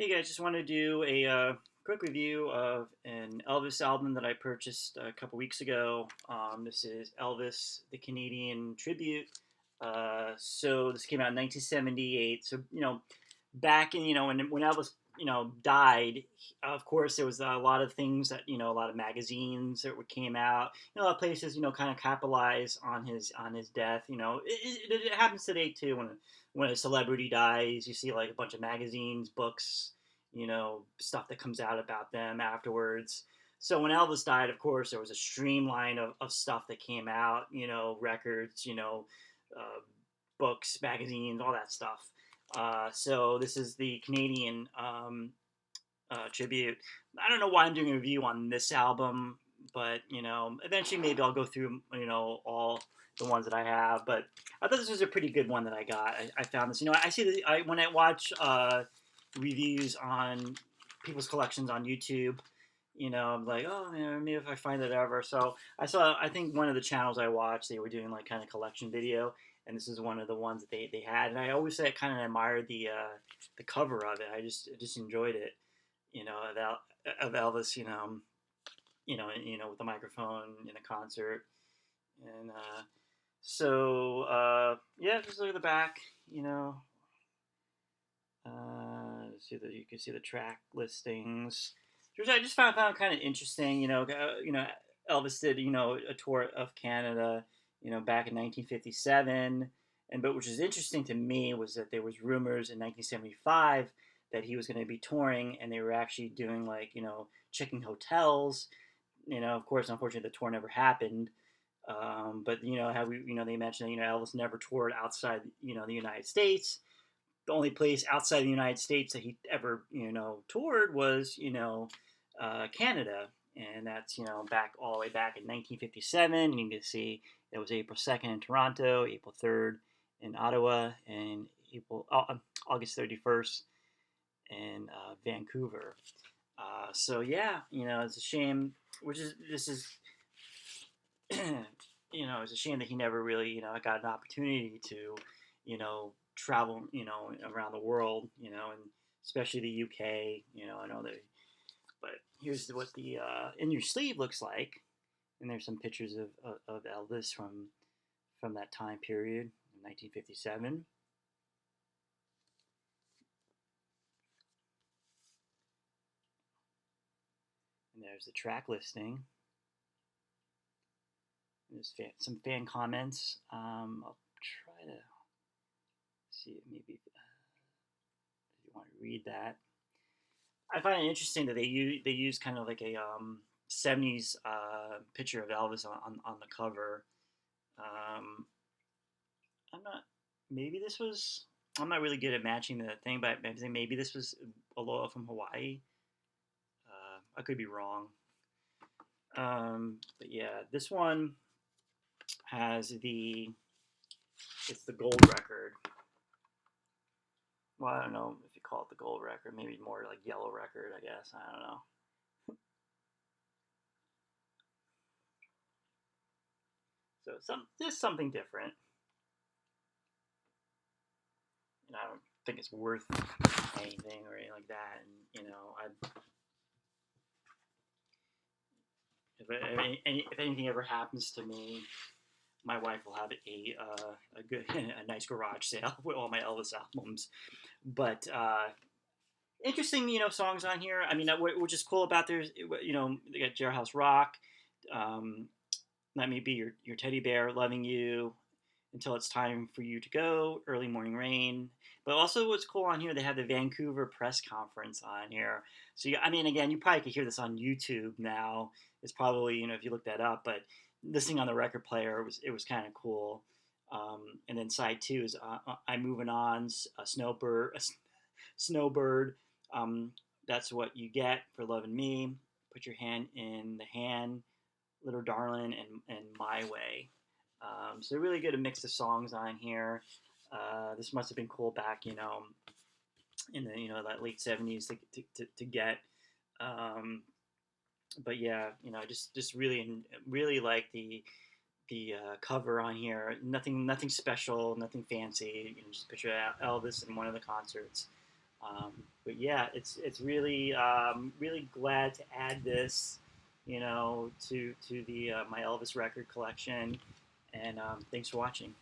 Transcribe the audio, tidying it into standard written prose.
Hey guys, just want to do a quick review of an Elvis album that I purchased a couple weeks ago. This is Elvis, the Canadian tribute. So this came out in 1978. So back in when Elvis died, of course there was a lot of things that a lot of magazines that came out. A lot of places kind of capitalize on his death. It happens today too when a celebrity dies. You see like a bunch of magazines, books, stuff that comes out about them afterwards. So when Elvis died, of course, there was a streamline of stuff that came out, records, uh, books, magazines, all that stuff. So this is the Canadian tribute. I don't know why I'm doing a review on this album, but eventually maybe I'll go through all the ones that I have. But I thought this was a pretty good one that I got. I found this. I see this when I watch reviews on people's collections on YouTube. I'm like, oh man, maybe if I find it ever. So I think one of the channels I watched, they were doing like kind of collection video, and this is one of the ones that they had. And I always say I kind of admired the cover of it. I just enjoyed it, of Elvis, with the microphone in a concert, and yeah, just look at the back, you know. See that you can see the track listings, which I just found kind of interesting. Elvis did a tour of Canada, back in 1957, but which is interesting to me was that there was rumors in 1975 that he was going to be touring, and they were actually doing like checking hotels. Of course, unfortunately, the tour never happened. But how they mentioned that Elvis never toured outside the United States. The only place outside the United States that he ever toured was Canada, and that's back all the way back in 1957. And you can see it was April 2nd in Toronto, April 3rd in Ottawa, and August 31st in Vancouver. So yeah, it's a shame. Which is this is it's a shame that he never really got an opportunity to travel around the world, and especially the UK. I know that. But here's what the in your sleeve looks like, and there's some pictures of Elvis from that time period in 1957. And there's the track listing. There's some fan comments. I'll try to see if maybe if you want to read that. I find it interesting that they use kind of like a 70s picture of Elvis on the cover. Um, I'm not. Maybe this was. I'm not really good at matching the thing, but maybe this was Aloha from Hawaii. I could be wrong. But yeah, this one has it's the gold record. Well, I don't know if you call it the gold record. Maybe more like yellow record, I guess. I don't know. So just something different. And I don't think it's worth anything or anything like that. And I if anything ever happens to me, my wife will have a good a nice garage sale with all my Elvis albums. But interesting, songs on here. I mean, which is cool about there's, they got Jailhouse Rock, um, Let Me Be Your Teddy Bear, Loving You, Until It's Time for You to Go, Early Morning Rain. But also, what's cool on here, they have the Vancouver press conference on here. So, I mean, again, you probably could hear this on YouTube now. It's probably, if you look that up, but listening on the record player, it was kind of cool. And then side two is I'm Moving On, Snowbird. Um, that's what you get for loving me. Put your hand in the hand, little darling, and my way. So really good a mix of songs on here. This must have been cool back, in the that late '70s to get. Um, but yeah, just really like the cover on here. Nothing special, nothing fancy. Just picture Elvis in one of the concerts. But yeah, it's really really glad to add this, to the my Elvis record collection. And thanks for watching.